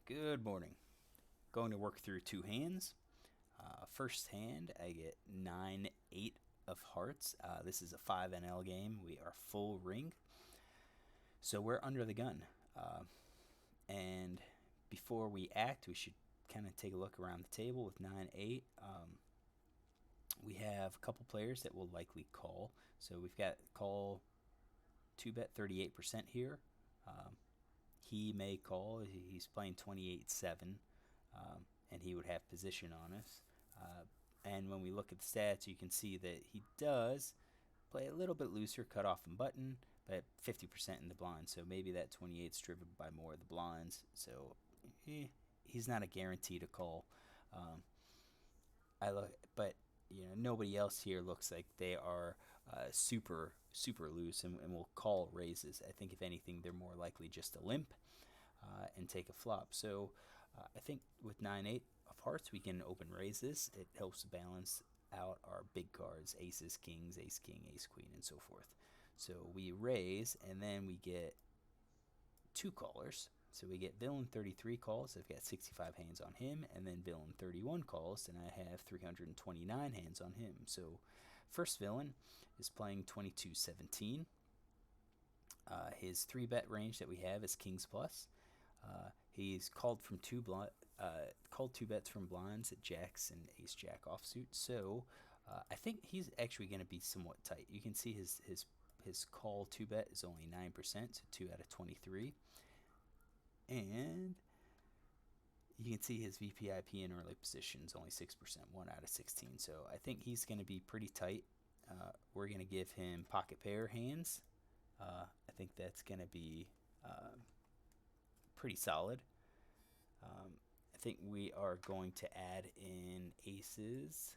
Good morning. Going to work through two hands. First hand, I get 9 8 of hearts. This is a 5 NL game. We are full ring. So we're under the gun. And before we act, we should kind of take a look around the table with 9 8. We have a couple players that will likely call. So we've got call 2 bet 38% here. Um, he may call. He's playing 28-7, and he would have position on us. Uh, and when we look at the stats, you can see that he does play a little bit looser, cut off and button, but 50% in the blinds. So maybe that 28 is driven by more of the blinds. So he's not a guarantee to call. Um, but nobody else here looks like they are super loose and will call raises. I think if anything, they're more likely just to limp and take a flop. So I think with 9-8 of hearts, we can open raise this. It helps balance out our big cards: aces, kings, ace king, ace queen, and so forth. So we raise, and then we get two callers. So we get Villain 33 calls. I've got 65 hands on him, and then Villain 31 calls, and I have 329 hands on him. So first Villain is playing 22-17. His 3-bet range that we have is Kings plus. He's called from called 2 bets from blinds at jacks and ace jack offsuit. So I think he's actually going to be somewhat tight. You can see his call 2-bet is only 9%, so 2 out of 23. And you can see his VPIP in early positions only 6%, 1 out of 16. So I think he's going to be pretty tight. We're going to give him pocket pair hands. I think that's going to be pretty solid. I think we are going to add in aces.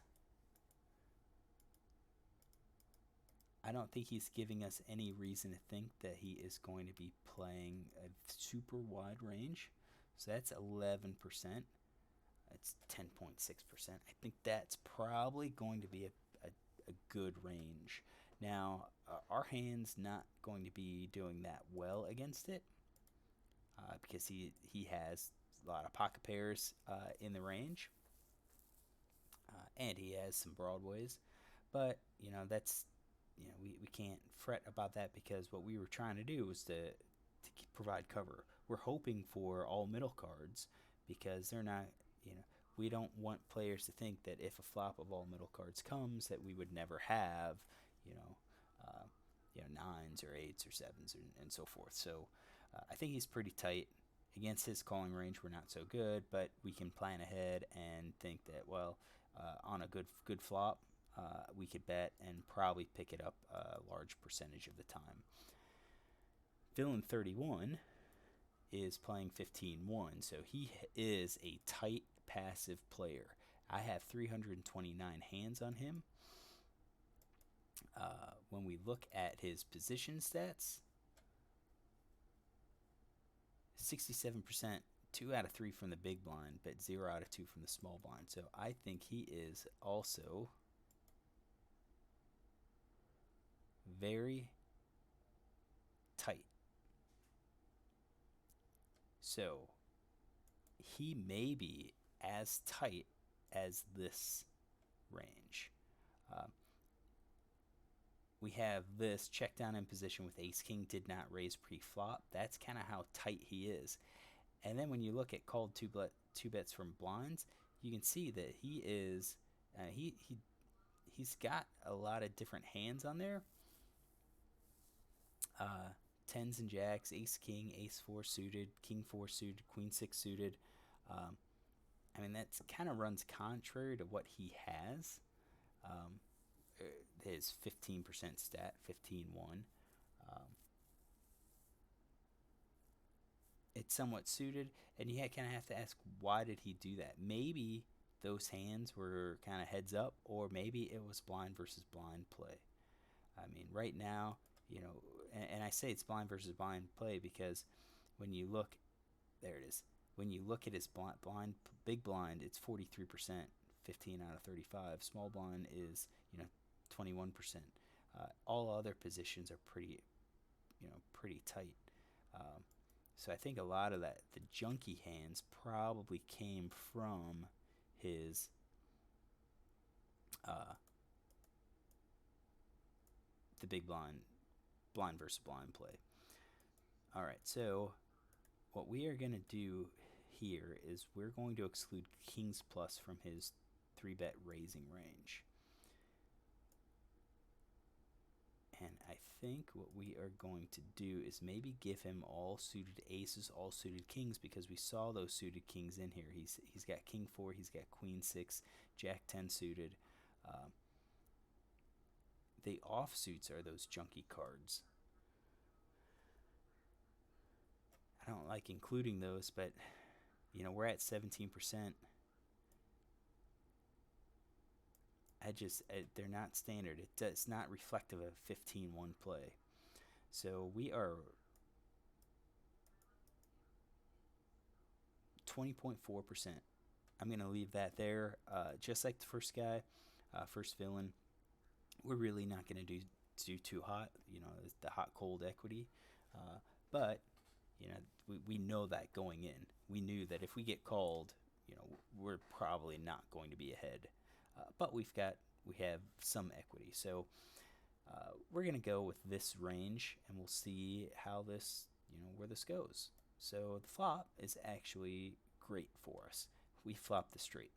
I don't think he's giving us any reason to think that he is going to be playing a super wide range. So that's 11%. That's 10.6%. I think that's probably going to be a good range. Now, our hand's not going to be doing that well against it because he has a lot of pocket pairs in the range, and he has some broadways. But that's we can't fret about that because what we were trying to do was to provide cover. We're hoping for all middle cards because they're not we don't want players to think that if a flop of all middle cards comes that we would never have you know uh, nines or eights or sevens and so forth. So I think he's pretty tight. Against his calling range, we're not so good, but we can plan ahead and think that on a good flop, we could bet and probably pick it up a large percentage of the time. Villain 31 is playing 15-1, so he is a tight passive player. I have 329 hands on him. When we look at his position stats, 67%, 2 out of 3 from the big blind, but 0 out of 2 from the small blind. So I think he is also very tight. So he may be as tight as this range. Um, we have this check down in position with ace king did not raise pre-flop. That's kind of how tight he is. And then when you look at called two bets from blinds, you can see that he is he's got a lot of different hands on there. Uh, Tens and jacks, ace king, ace four suited, king four suited, queen six suited. Um, I mean that kind of runs contrary to what he has. Um, his 15% stat, 15-1. Um, it's somewhat suited, and you kind of have to ask why did he do that? Maybe those hands were kind of heads up, or maybe it was blind versus blind play. I mean, right now, and I say it's blind versus blind play because when you look, there it is. When you look at his big blind, it's 43%, 15 out of 35. Small blind is 21%. All other positions are pretty tight. Um, So I think a lot of that, the junky hands, probably came from his uh, the big blind versus blind play. All right, so what we are going to do here is we're going to exclude Kings Plus from his 3-bet raising range. And I think what we are going to do is maybe give him all suited aces, all suited kings, because we saw those suited kings in here. He's got king 4, he's got queen 6, jack 10 suited. The offsuits are those junky cards. I don't like including those, but we're at 17%. They're not standard. It's not reflective of 15-1 play. So we are 20.4%. I'm going to leave that there. Just like the first guy, first villain, we're really not going to do too hot. The hot cold equity. But we know that going in. We knew that if we get called, we're probably not going to be ahead. But we have some equity. So we're going to go with this range, and we'll see how this, where this goes. So the flop is actually great for us. We flop the straight,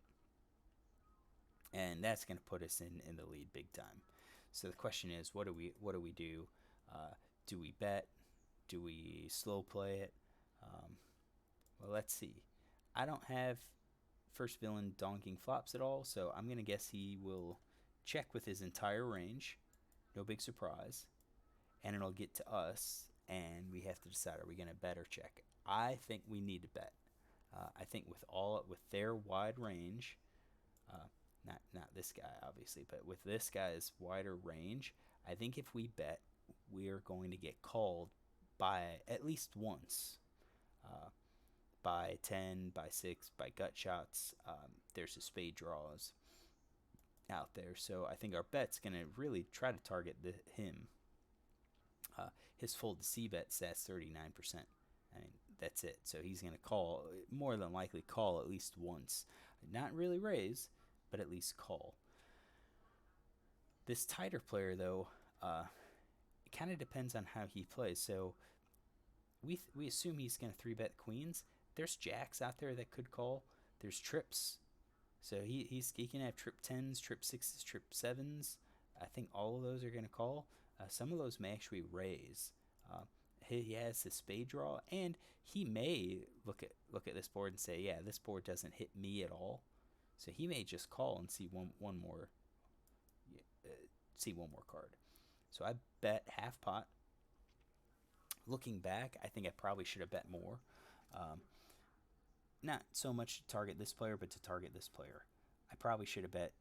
and that's going to put us in the lead big time. So the question is, what do we do? Do we bet? Do we slow play it? Well, let's see. I don't have first villain donking flops at all, so I'm going to guess he will check with his entire range. No big surprise. And it'll get to us, and we have to decide, are we going to bet or check? I think we need to bet. I think with their wide range, not this guy obviously, but with this guy's wider range, I think if we bet, we are going to get called by at least once. By 10, by 6, by gut shots. There's a spade draws out there. So I think our bet's going to really try to target him. His fold to C bet sets 39%. I mean, that's it. So he's going to call, more than likely call at least once. Not really raise, but at least call. This tighter player, though, it kind of depends on how he plays. So we assume he's going to 3-bet queens. There's jacks out there that could call. There's trips. So he can have trip 10s, trip 6s, trip 7s. I think all of those are going to call. Some of those may actually raise. He has his spade draw, and he may look at this board and say, yeah, this board doesn't hit me at all. So he may just call and see one more card. So I bet half pot. Looking back, I think I probably should have bet more. Not so much to target this player, but to target this player. I probably should have bet,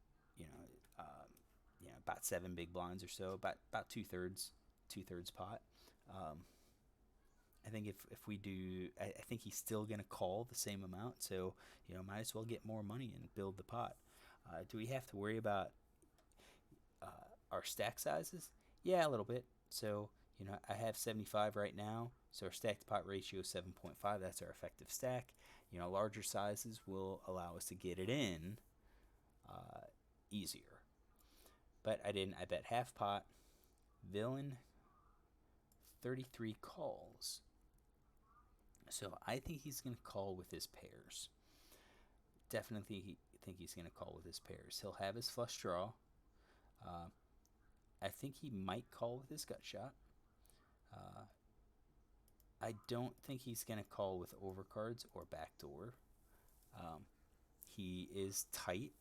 about 7 big blinds or so, about two-thirds pot. I think if we do, I think he's still going to call the same amount, so might as well get more money and build the pot. Do we have to worry about our stack sizes? Yeah, a little bit. So I have 75 right now, so our stack to pot ratio is 7.5. That's our effective stack. Larger sizes will allow us to get it in easier. But I didn't. I bet half pot. Villain 33 calls. So I think he's going to call with his pairs. Definitely think he's going to call with his pairs. He'll have his flush draw. I think he might call with his gut shot. I don't think he's going to call with overcards or backdoor. He is tight.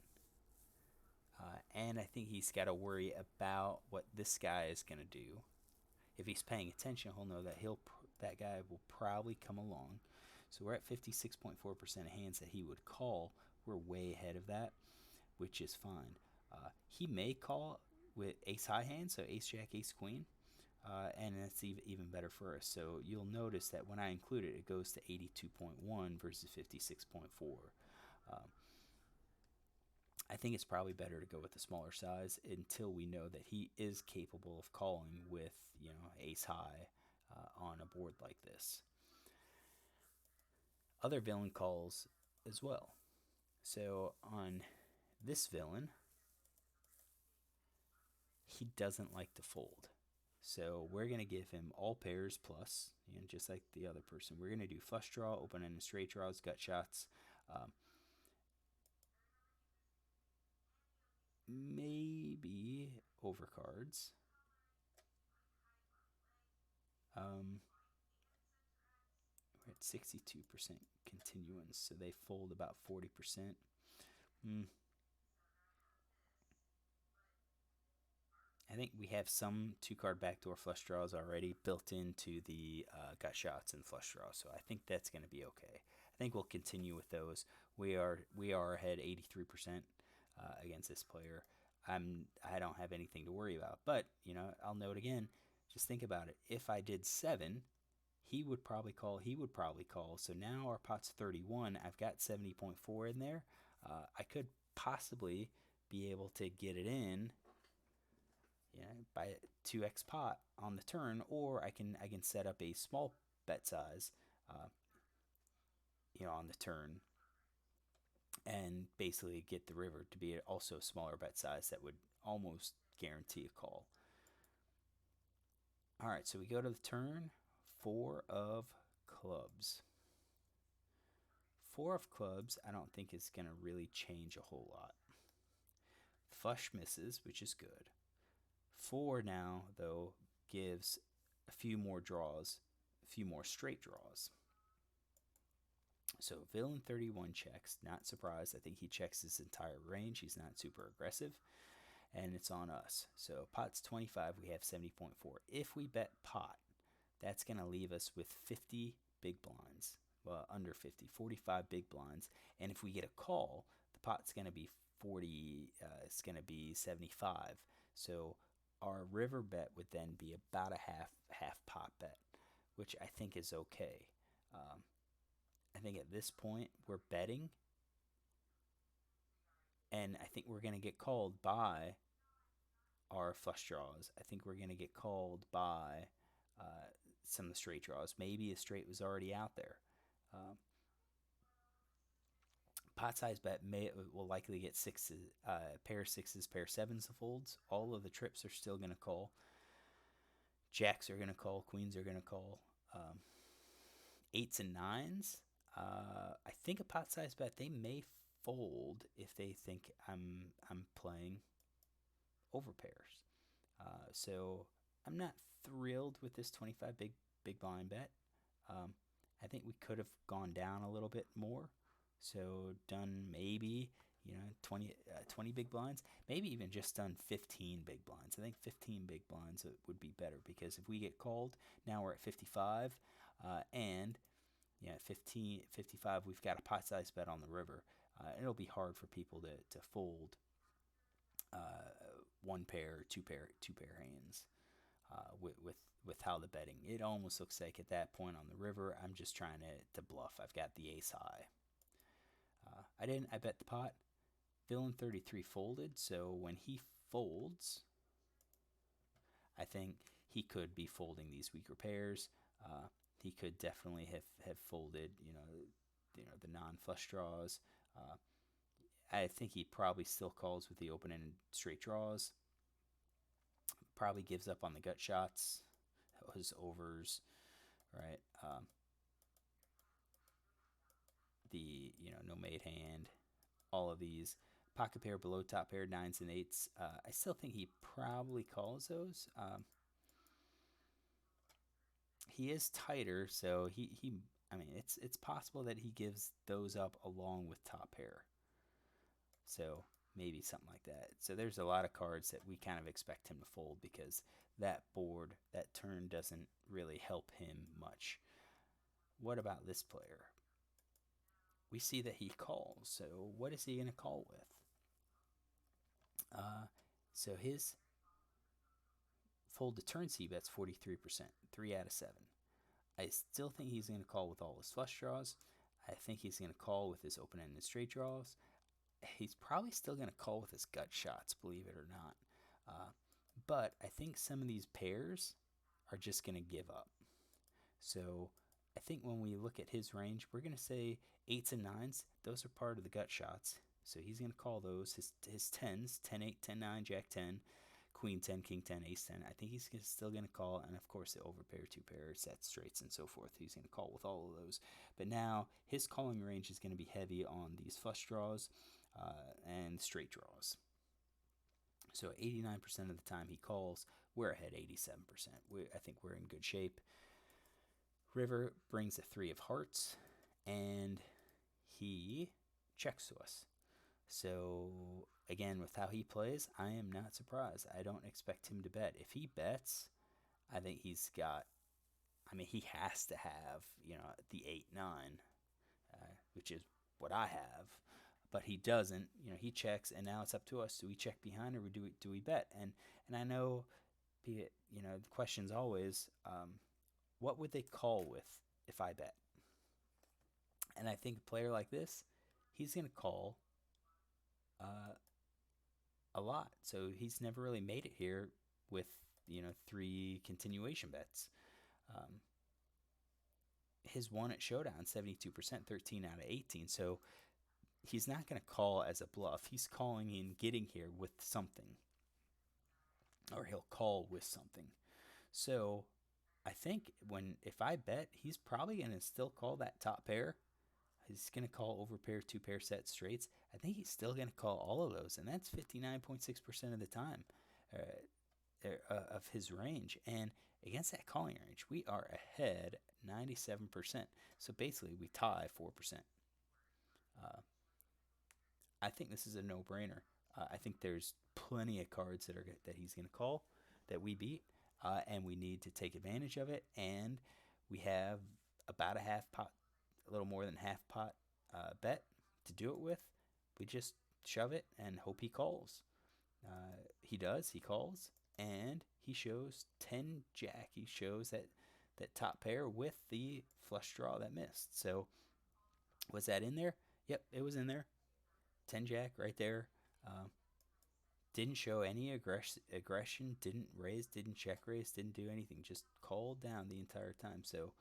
And I think he's got to worry about what this guy is going to do. If he's paying attention, he'll know that that guy will probably come along. So we're at 56.4% of hands that he would call. We're way ahead of that, which is fine. He may call with ace-high hands, so ace-jack, ace-queen, and that's even better for us. So you'll notice that when I include it, it goes to 82.1 versus 56.4. I think it's probably better to go with the smaller size until we know that he is capable of calling with, ace high on a board like this. Other villain calls as well. So on this villain, he doesn't like to fold. So we're going to give him all pairs plus, just like the other person. We're going to do flush draw, open ended straight draws, gut shots, um, maybe overcards. We're at 62% continuance, so they fold about 40%. I think we have some 2-card backdoor flush draws already built into the gut shots and flush draws, so I think that's going to be okay. I think we'll continue with those. We are ahead 83% against this player. I don't have anything to worry about, but I'll note again. Just think about it. If I did 7, he would probably call. He would probably call. So now our pot's 31. I've got 70.4 in there. I could possibly be able to get it in by 2x pot on the turn, or I can set up a small bet size, on the turn, and basically get the river to be also a smaller bet size that would almost guarantee a call. All right, so we go to the turn. 4 of clubs. 4 of clubs, I don't think is going to really change a whole lot. Flush misses, which is good. 4 now, though, gives a few more draws, a few more straight draws. So villain 31 checks. Not surprised. I think he checks his entire range. He's not super aggressive. And it's on us. So pot's 25. We have 70.4. If we bet pot, that's going to leave us with 50 big blinds. Well, under 50, 45 big blinds. And if we get a call, the pot's going to be 40. It's going to be 75. So our river bet would then be about a half pot bet, which I think is okay. I think at this point we're betting, and I think we're going to get called by our flush draws. I think we're going to get called by some of the straight draws. Maybe a straight was already out there. Pot size bet will likely get sixes, pair sixes, pair sevens of folds. All of the trips are still going to call. Jacks are going to call. Queens are going to call. Eights and nines. I think a pot size bet they may fold if they think I'm playing over pairs. So I'm not thrilled with this 25 big blind bet. I think we could have gone down a little bit more. So done maybe 20 big blinds, maybe even just done 15 big blinds. I think 15 big blinds would be better, because if we get called, now we're at 55, and 55, we've got a pot size bet on the river. It'll be hard for people to fold one pair, two pair hands with how the betting. It almost looks like at that point on the river, I'm just trying to bluff. I've got the ace high. I bet the pot. Villain 33 folded, so when he folds, I think he could be folding these weaker pairs. He could definitely have folded, the non-flush draws. I think he probably still calls with the open-ended straight draws. Probably gives up on the gut shots, his overs, right? The no made hand, all of these pocket pair, below top pair, nines and eights. I still think he probably calls those. He is tighter, so he I mean, it's possible that he gives those up along with top pair. So maybe something like that. So there's a lot of cards that we kind of expect him to fold, because that board, that turn doesn't really help him much. What about this player? We see that he calls. So what is he going to call with? So his fold to turn C bet's 43%, 3 out of 7. I still think he's going to call with all his flush draws. I think he's going to call with his open-ended straight draws. He's probably still going to call with his gut shots, believe it or not. But I think some of these pairs are just going to give up. So I think when we look at his range, we're going to say eights and nines. Those are part of the gut shots. So he's going to call those his tens, 10 8, 10 9, Jack 10, Queen 10, King 10, Ace 10. I think he's still going to call, and of course the overpair, two pair, set straights, and so forth. He's going to call with all of those. But now his calling range is going to be heavy on these flush draws and straight draws. So 89% of the time he calls, we're ahead 87%. I think we're in good shape. River brings a three of hearts, and he checks to us. So again, with how he plays, I am not surprised. I don't expect him to bet. If he bets, I think he's got. I mean, he has to have the 8-9, which is what I have. But he doesn't. He checks, and now it's up to us. Do we check behind, or do we bet? And I know, the question's always, what would they call with if I bet? And I think a player like this, he's going to call a lot. So he's never really made it here with, three continuation bets. His one at Showdown, 72%, 13 out of 18. So he's not going to call as a bluff. He's calling in getting here with something. Or he'll call with something. So I think if I bet, he's probably going to still call that top pair. He's going to call over pair, two pair set straights. I think he's still going to call all of those, and that's 59.6% of the time of his range. And against that calling range, we are ahead 97%. So basically, we tie 4%. I think this is a no-brainer. I think there's plenty of cards that he's going to call that we beat, and we need to take advantage of it. And we have about a half pot, a little more than half pot bet to do it with. We just shove it and hope he calls. He does. He calls, and he shows 10 Jack. He shows that top pair with the flush draw that missed. So was that in there? Yep, it was in there. 10 Jack right there. Didn't show any aggression, didn't raise, didn't check raise, didn't do anything, just called down the entire time. So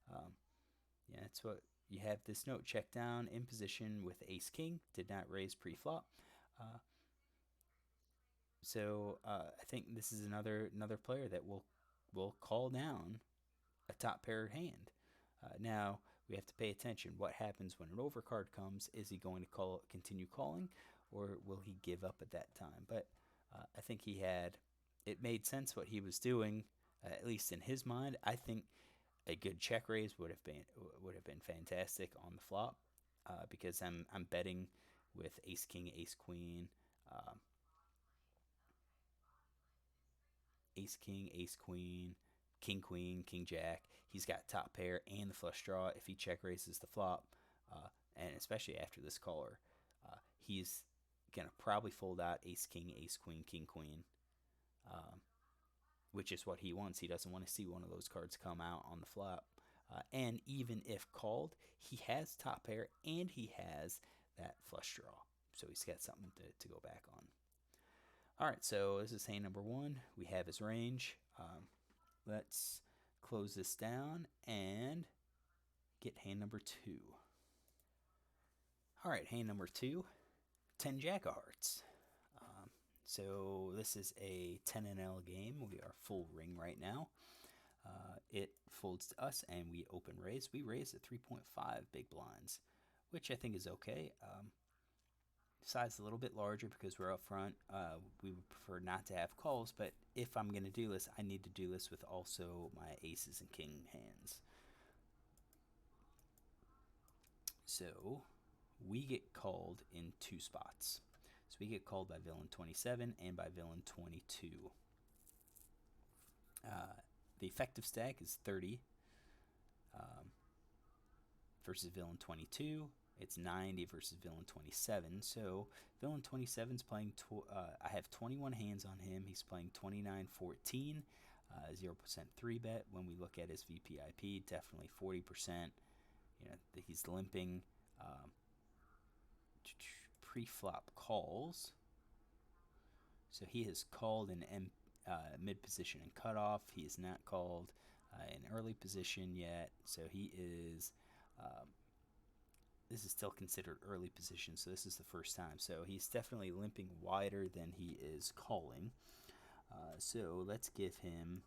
yeah, that's what you have. This note, check down in position with ace king, did not raise pre-flop. So I think this is another player that will call down a top paired hand. Now we have to pay attention. What happens when an overcard comes? Is he going to continue calling, or will he give up at that time? But I think it made sense what he was doing, at least in his mind. I think a good check raise would have been fantastic on the flop, because I'm betting with ace king, ace queen, ace king, ace queen, king queen, king jack. He's got top pair and the flush draw. If he check raises the flop, and especially after this caller, he's gonna probably fold out ace king, ace queen, king queen, which is what he wants. He doesn't want to see one of those cards come out on the flop. And even if called, he has top pair and he has that flush draw, so he's got something to go back on. All right, so this is hand number one. We have his range. Let's close this down and get hand number two. All right, hand number two, 10 Jack of Hearts. So this is a 10 NL game. We are full ring right now. It folds to us and we open raise. We raise at 3.5 big blinds, which I think is okay. Size a little bit larger because we're up front. We would prefer not to have calls, but if I'm going to do this, I need to do this with also my aces and king hands. So we get called in two spots. So we get called by villain 27 and by villain 22. The effective stack is 30 versus villain 22. It's 90 versus villain 27. So villain 27 is playing. I have 21 hands on him. He's playing 29-14, 0% 3-bet. When we look at his VPIP, definitely 40%. He's limping. Pre-flop calls. So he has called in mid position and cutoff. He is not called in early position yet, so he is. This is still considered early position, so this is the first time. So he's definitely limping wider than he is calling. So let's give him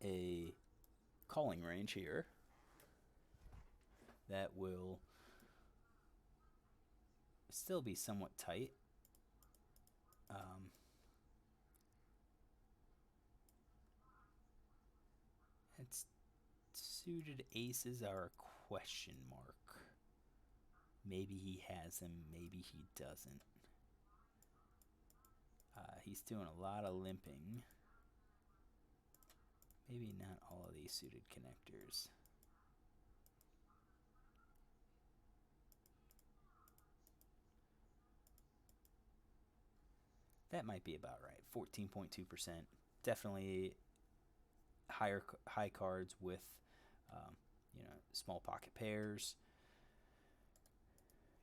a calling range here that will still be somewhat tight. It's suited aces are a question mark. Maybe he has them, maybe he doesn't. He's doing a lot of limping. Maybe not all of these suited connectors. That might be about right. 14.2%. Definitely high cards with small pocket pairs.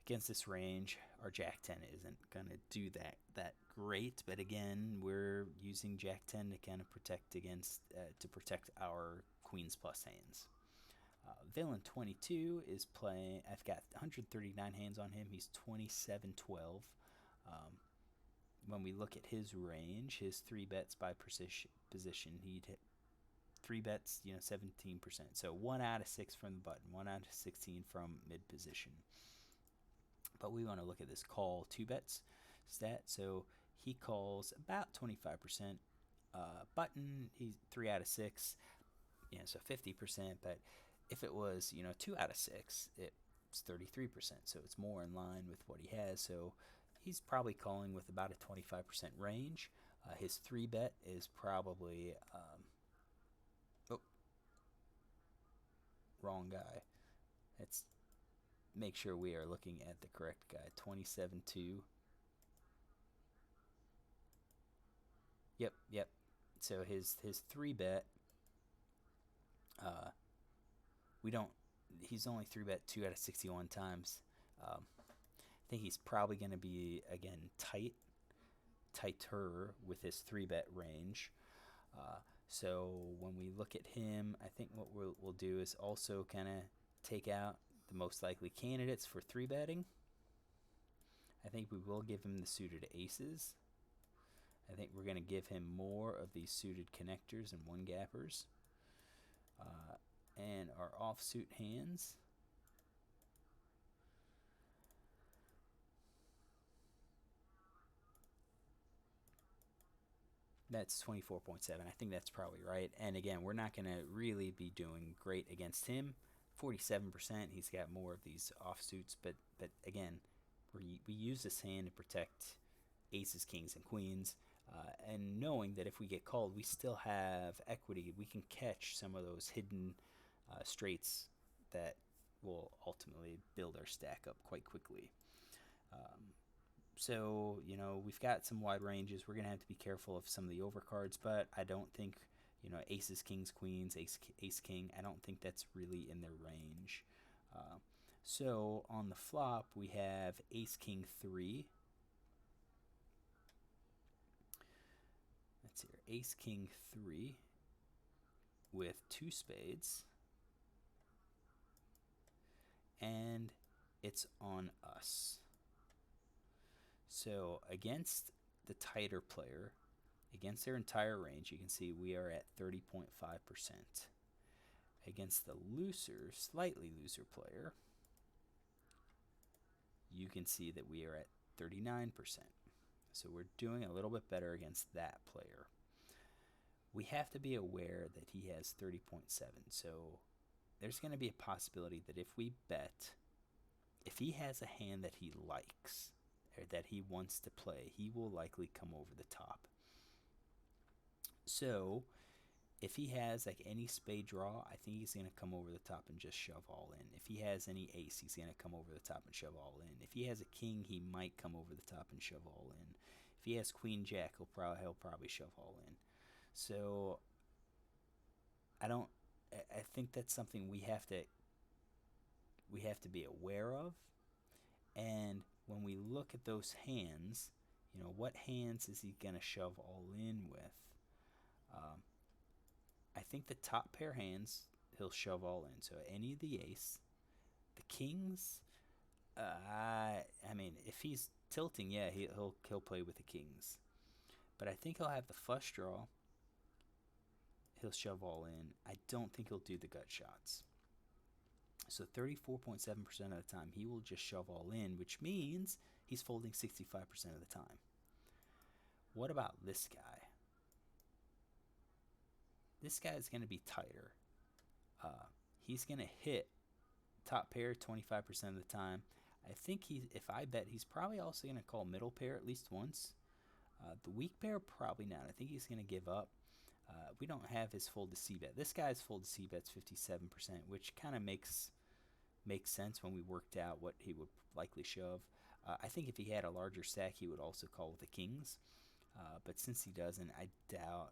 Against this range, our Jack 10 isn't going to do that great, but again, we're using Jack 10 to kind of protect our Queens plus hands. Villain 22 is playing. I've got 139 hands on him. He's 27-12. When we look at his range, his 3 bets by position, he'd hit 3 bets, 17%. So 1 out of 6 from the button, 1 out of 16 from mid position. But we want to look at this call 2 bets stat. So he calls about 25%. Button, he's 3 out of 6. So 50%. But if it was, 2 out of 6, it's 33%. So it's more in line with what he has. So he's probably calling with about a 25% range. His 3 bet is probably wrong guy. Let's make sure we are looking at the correct guy. 27-2. Yep. So his 3 bet. We don't. He's only 3 bet 2 out of 61 times. I think he's probably going to be again tighter with his 3 bet range. So when we look at him, I think what we'll do is also kind of take out the most likely candidates for 3 betting. I think we will give him the suited aces. I think we're going to give him more of these suited connectors and 1-gappers. And our offsuit hands. That's 24.7. I think that's probably right. And again, we're not going to really be doing great against him. 47%. He's got more of these offsuits, but again, we use this hand to protect aces, kings, and queens. And knowing that if we get called, we still have equity. We can catch some of those hidden straights that will ultimately build our stack up quite quickly. So, we've got some wide ranges. We're going to have to be careful of some of the overcards, but I don't think, aces, kings, queens, ace, king, I don't think that's really in their range. So on the flop, we have ace, king, 3. Let's see here. Ace, king, 3 with 2 spades. And it's on us. So against the tighter player, against their entire range, you can see we are at 30.5%. Against the slightly looser player, you can see that we are at 39%. So we're doing a little bit better against that player. We have to be aware that he has 30.7. So there's going to be a possibility that if we bet, if he has a hand that he likes, or that he wants to play, he will likely come over the top. So if he has like any spade draw, I think he's going to come over the top and just shove all in. If he has any ace, he's going to come over the top and shove all in. If he has a king, he might come over the top and shove all in. If he has queen jack, he'll probably shove all in. So I think that's something we have to be aware of. And when we look at those hands, what hands is he going to shove all in with? Um, I think the top pair hands he'll shove all in. So any of the ace, the kings. I mean, if he's tilting, yeah, he'll play with the kings. But I think he'll have the flush draw. He'll shove all in. I don't think he'll do the gut shots. So 34.7% of the time, he will just shove all in, which means he's folding 65% of the time. What about this guy? This guy is going to be tighter. He's going to hit top pair 25% of the time. I think if I bet, he's probably also going to call middle pair at least once. The weak pair, probably not. I think he's going to give up. We don't have his fold to C bet. This guy's fold to C bet's 57%, which kind of makes sense when we worked out what he would likely shove. I think if he had a larger stack, he would also call with the kings. But since he doesn't, I doubt,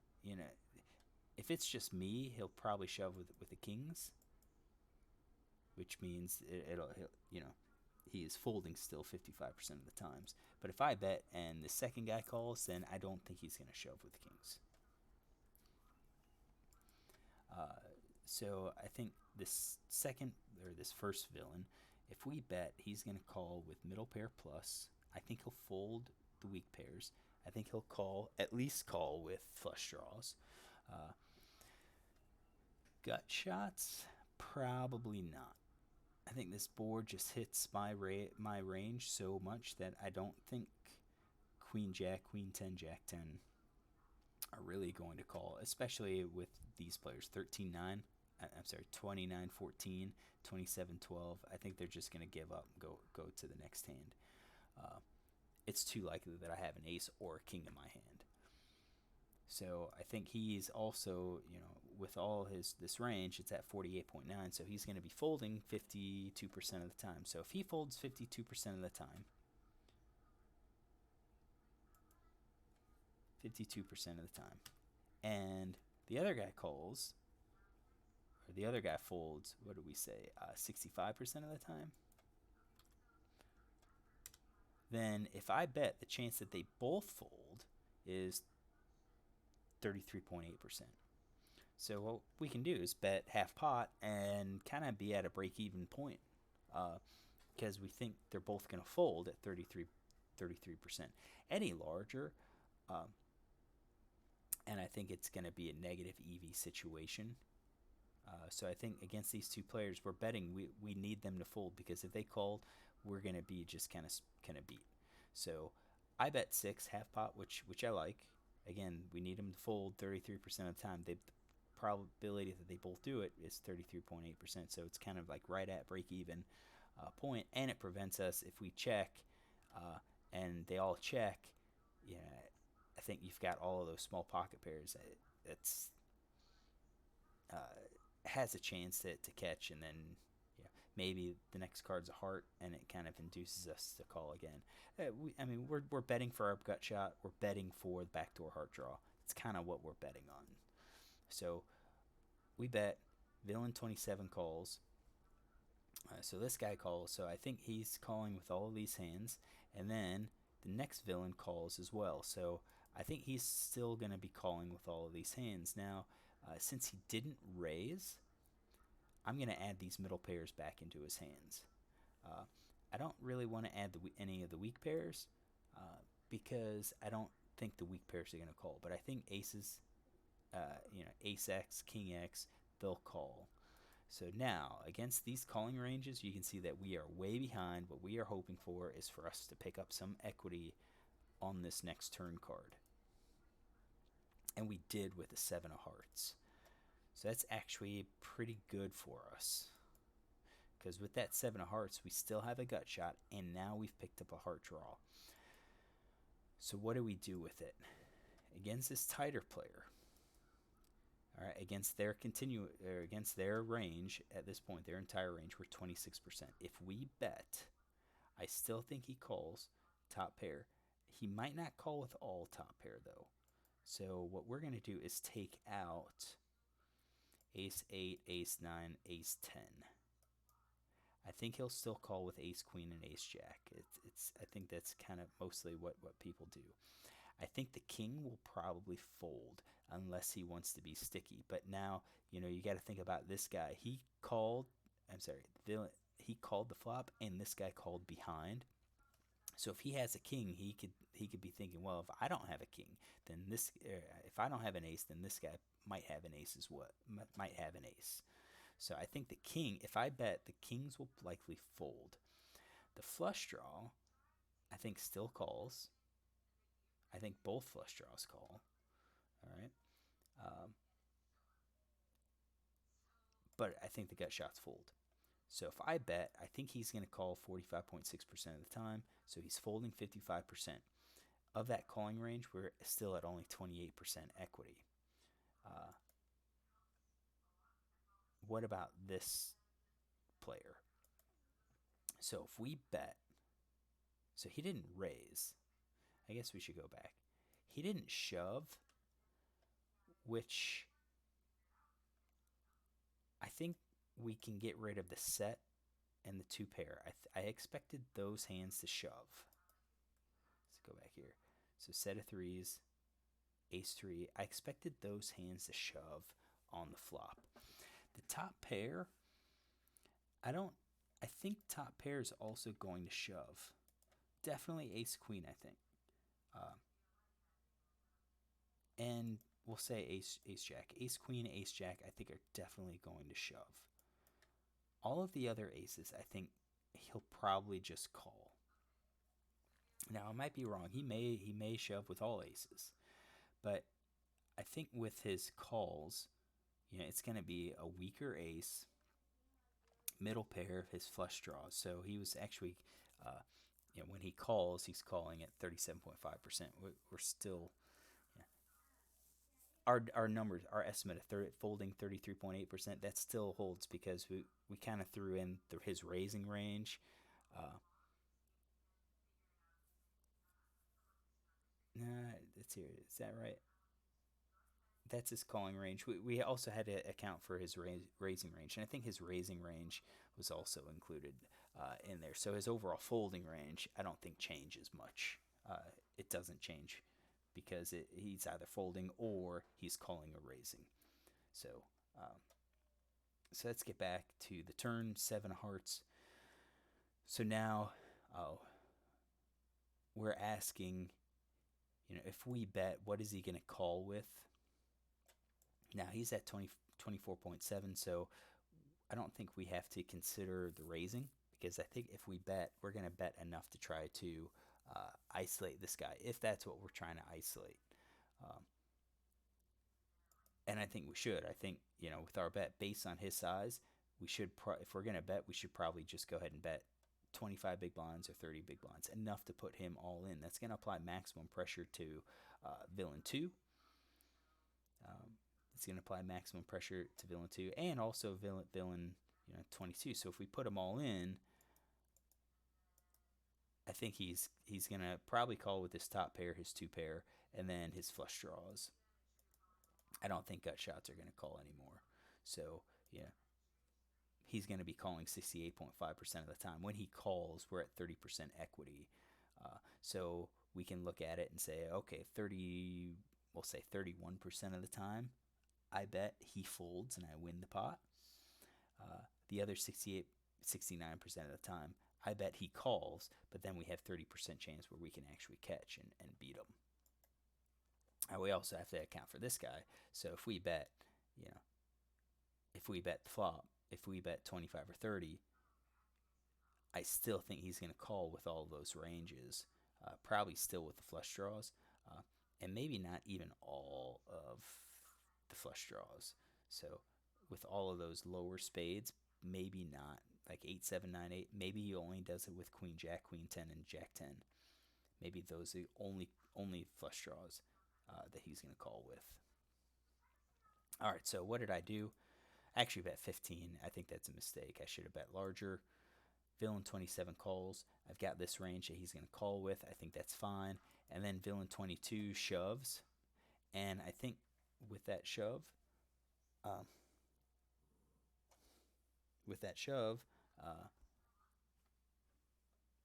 if it's just me, he'll probably shove with the kings, which means he is folding still 55% of the times. But if I bet and the second guy calls, then I don't think he's going to shove with kings. So I think this first villain, if we bet, he's going to call with middle pair plus. I think he'll fold the weak pairs. I think he'll at least call with flush draws. Gut shots, probably not. I think this board just hits my range so much that I don't think Queen Jack, Queen 10, Jack 10 are really going to call, especially with these players. 13-9, I'm sorry, 29-14, 27-12. I think they're just going to give up and go to the next hand. It's too likely that I have an ace or a king in my hand. So I think he's also, with all this range, it's at 48.9, so he's going to be folding 52% of the time. So if he folds 52% of the time, 52% of the time, and the other guy calls, or the other guy folds, what do we say, 65% of the time, then if I bet, the chance that they both fold is 33.8%. So what we can do is bet half pot and kind of be at a break-even point, because we think they're both going to fold at 33%. Any larger, and I think it's going to be a negative EV situation. So I think against these two players, we're betting we need them to fold, because if they call, we're going to be just kind of beat. So I bet 6 half pot, which I like. Again, we need them to fold 33% of the time. The probability that they both do it is 33.8%. So it's kind of like right at break even point, and it prevents us if we check and they all check. I think you've got all of those small pocket pairs. It's has a chance to catch, and then maybe the next card's a heart, and it kind of induces us to call again. We're betting for our gut shot. We're betting for the backdoor heart draw. It's kind of what we're betting on. So we bet. Villain 27 calls. So this guy calls. So I think he's calling with all of these hands, and then the next villain calls as well. So I think he's still going to be calling with all of these hands. Now, since he didn't raise, I'm going to add these middle pairs back into his hands. I don't really want to add any of the weak pairs because I don't think the weak pairs are going to call. But I think aces, ace X, king X, they'll call. So now, against these calling ranges, you can see that we are way behind. What we are hoping for is for us to pick up some equity on this next turn card. And we did with the 7 of hearts. So that's actually pretty good for us. Because with that 7 of hearts, we still have a gut shot, and now we've picked up a heart draw. So what do we do with it? Against this tighter player, all right, against their range at this point, their entire range, we're 26%. If we bet, I still think he calls top pair. He might not call with all top pair, though. So what we're going to do is take out ace 8, ace 9, ace 10. I think he'll still call with ace queen and ace jack. I think that's kind of mostly what people do. I think the king will probably fold unless he wants to be sticky. But now, you got to think about this guy. I'm sorry, he called the flop, and this guy called behind. So if he has a king, he could be thinking, well, if I don't have a king, then if I don't have an ace, then this guy might have an ace as what might have an ace. So I think the king, if I bet, the kings will likely fold. The flush draw, I think still calls. I think both flush draws call. All right. Um, but I think the gut shots fold. So if I bet, I think he's going to call 45.6% of the time. So he's folding 55%. Of that calling range, we're still at only 28% equity. Uh, what about this player? So if we bet, so he didn't raise. I guess we should go back. He didn't shove, which I think we can get rid of the set and the two pair. I expected those hands to shove. Let's go back here. So set of threes, ace three. I expected those hands to shove on the flop. The top pair, I don't. I think top pair is also going to shove. Definitely ace queen. I think, and we'll say ace jack, ace queen, ace jack. I think are definitely going to shove. All of the other aces, I think he'll probably just call. Now I might be wrong. He may shove with all aces, but I think with his calls, it's going to be a weaker ace, middle pair of his flush draws. So he was actually, when he calls, he's calling at 37.5%. We're still, yeah. Our numbers, our estimate of folding 33.8%, that still holds because we kind of threw in his raising range. Uh, nah, let's hear it. Is that right? That's his calling range. We also had to account for his raising range, and I think his raising range was also included in there. So his overall folding range, I don't think changes much. It doesn't change because he's either folding or he's calling or raising. So, um, so let's get back to the turn, seven of hearts. So now, oh, we're asking, if we bet, what is he going to call with? Now he's at 24.7, so I don't think we have to consider the raising because I think if we bet, we're going to bet enough to try to isolate this guy if that's what we're trying to isolate. Um, and I think we should. I think, with our bet based on his size, we should, if we're going to bet, we should probably just go ahead and bet 25 big blinds or 30 big blinds, enough to put him all in. That's going to apply maximum pressure to villain 2. It's going to apply maximum pressure to villain 2 and also villain 22. So if we put them all in, I think he's going to probably call with his top pair, his two pair, and then his flush draws. I don't think gut shots are going to call anymore. So, yeah, he's going to be calling 68.5% of the time. When he calls, we're at 30% equity. So we can look at it and say, okay, we'll say 31% of the time, I bet he folds and I win the pot. The other 69% of the time, I bet he calls, but then we have 30% chance where we can actually catch and beat him. We also have to account for this guy. So if we bet, if we bet the flop, if we bet 25 or 30, I still think he's going to call with all those ranges, probably still with the flush draws, and maybe not even all of the flush draws. So with all of those lower spades, maybe not, like 8, 7, 9, 8. Maybe he only does it with queen, jack, queen 10, and jack 10. Maybe those are the only flush draws that he's going to call with. All right, so what did I do? I actually bet 15. I think that's a mistake. I should have bet larger. Villain 27 calls. I've got this range that he's going to call with. I think that's fine. And then villain 22 shoves. And I think with that shove, uh,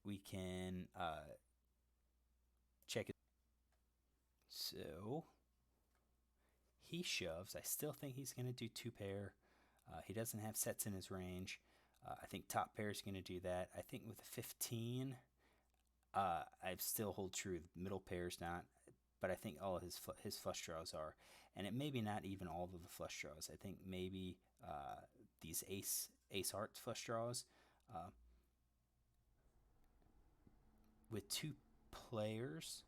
we can check it. So he shoves. I still think he's going to do two pair. He doesn't have sets in his range. I think top pair is going to do that. I think with a 15, I still hold true. Middle pair's not, but I think all of his flush draws are, and it maybe not even all of the flush draws. I think maybe these ace heart flush draws with two players.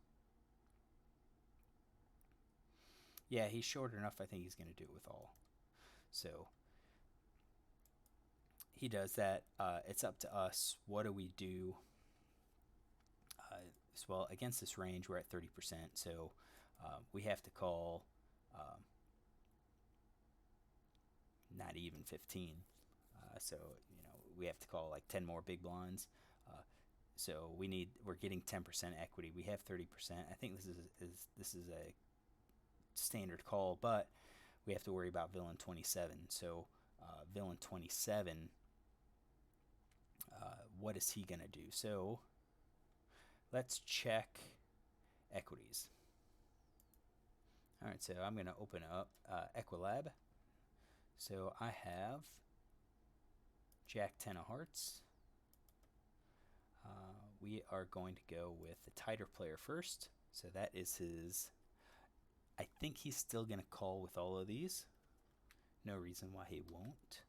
Yeah, he's short enough. I think he's going to do it with all. So he does that. It's up to us. What do we do? Well, against this range, we're at 30%, so we have to call not even 15. So we have to call like 10 more big blinds. So we're getting 10% equity. We have 30%. I think this is a standard call, but we have to worry about villain 27. So villain 27, what is he gonna do? So let's check equities. All right, so I'm gonna open up Equilab. So I have Jack 10 of hearts. We are going to go with the tighter player first. So that is his. I think he's still going to call with all of these. No reason why he won't.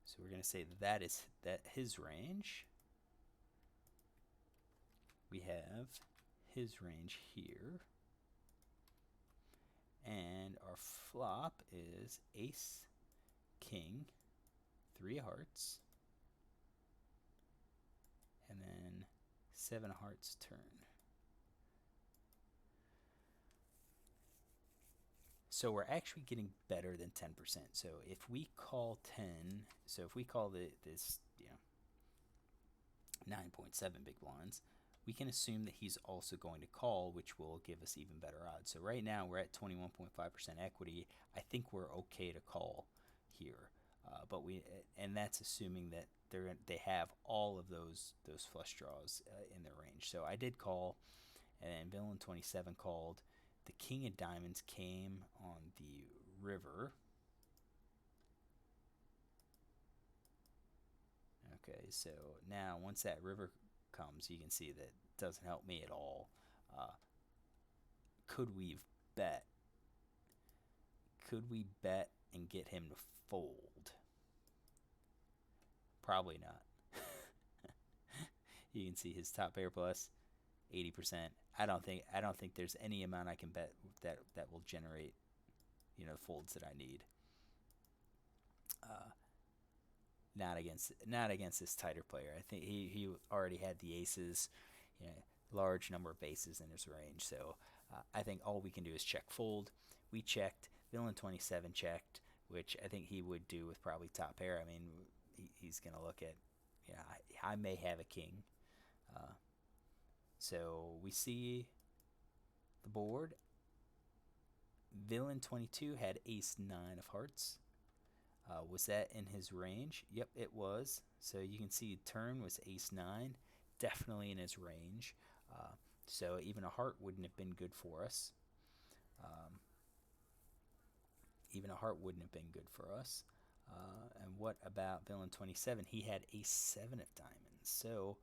So we're going to say that is his range. We have his range here. And our flop is ace, king, 3 hearts, and then 7 hearts turn. So we're actually getting better than 10%. So if we call 10, so if we call this 9.7 big blinds, we can assume that he's also going to call, which will give us even better odds. So right now we're at 21.5% equity. I think we're okay to call here, and that's assuming that they have all of those flush draws in their range. So I did call, and villain 27 called. The king of diamonds came on the river. Okay, so now once that river comes, you can see that it doesn't help me at all. Could we bet? Could we bet and get him to fold? Probably not. You can see his top pair plus 80%. I don't think there's any amount I can bet that will generate the folds that I need. Not against this tighter player. I think he already had the aces, large number of aces in his range. So I think all we can do is check fold. We checked. Villain 27 checked, which I think he would do with probably top pair. I mean, he's gonna look at, I may have a king. So we see the board. Villain 22 had ace 9 of hearts. Was that in his range? Yep, it was. So you can see turn was ace 9, definitely in his range. So even a heart wouldn't have been good for us. Even a heart wouldn't have been good for us. And what about villain 27? He had ace 7 of diamonds. So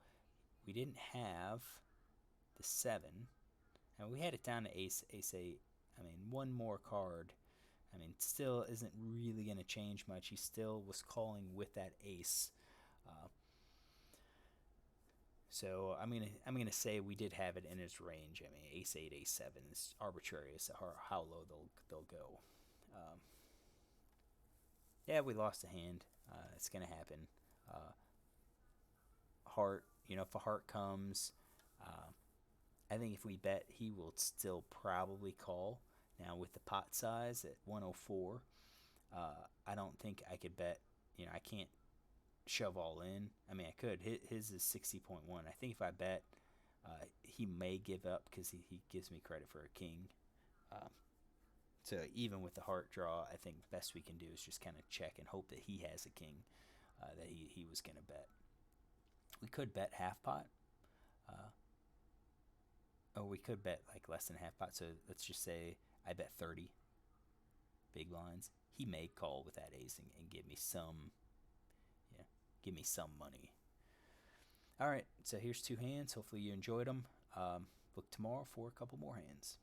we didn't have the 7. And we had it down to ace 8. I mean, one more card. I mean, still isn't really going to change much. He still was calling with that ace. So I'm gonna say we did have it in his range. I mean, ace 8, ace 7 is arbitrary as to how low they'll go. Yeah, we lost a hand. It's gonna happen. Heart, if a heart comes, I think if we bet, he will still probably call. Now with the pot size at 104, I don't think I could bet. I can't shove all in. I mean, I could. His is 60.1. I think if I bet, he may give up because he gives me credit for a king. So even with the heart draw, I think best we can do is just kind of check and hope that he has a king that he was going to bet. We could bet half pot. Oh, we could bet like less than half pot. So let's just say I bet 30 big blinds. He may call with that ace and give me some, yeah, give me some money. All right, so here's two hands. Hopefully you enjoyed them. Look tomorrow for a couple more hands.